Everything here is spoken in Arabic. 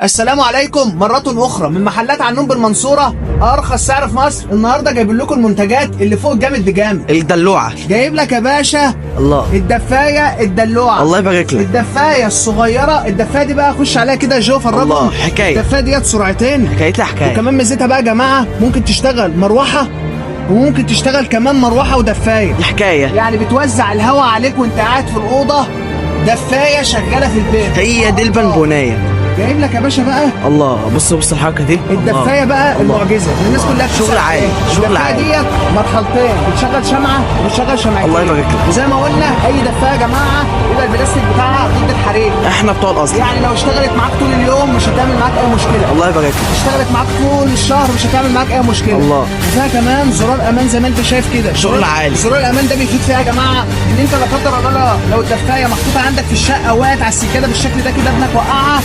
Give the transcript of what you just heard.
السلام عليكم مرة أخرى من محلات عنون بالمنصورة، أرخص سعر في مصر. النهاردة جايب لكم المنتجات اللي فوق الجامد بجامد. الدلوعة جايب لك يا باشا الله الدفاية الدلوعة، الله يبارك لك. الدفاية الصغيرة. الدفاية دي بقى خش عليها كده جو فرجهم. الله، حكاية. الدفاية ديت سرعتين، حكايتها حكاية. وكمان ميزتها بقى يا جماعة ممكن تشتغل مروحة، وممكن تشتغل كمان مروحة ودفاية. دي حكاية. يعني بتوزع الهواء عليك وانت قاعد في الأوضة، دفاية شغالة في البيت. هي دي البنبونية. جايب لك يا باشا بقى الله، بص الحركة دي. الدفاية بقى الله. المعجزة اللي الناس كلها شغل بتسأل عالي، عليها. شغل الدفاية عالي. ديت مرحلتين، بتشغل شمعة وبتشغل شمعتين. الله يبارك لك. وزي ما قلنا أي دفاية يا جماعة يبقى البلاستيك بتاعها ضد الحريق. احنا بتوع الأصل. يعني لو اشتغلت معاك طول اليوم مش هتعمل معاك أي مشكلة. الله يبارك لك. اشتغلت معاك طول الشهر مش هتعمل معاك أي مشكلة. الله. وفيها كمان زرار أمان زي ما أنت شايف كده. شغل عالي. زرار الأمان ده بيفيد فيها يا جماعة إن أنت لا قدر الله لو الدفاية محطوطة عندك في الشقة وقعت على السجادة بالشكل ده كده ابنك وقعها،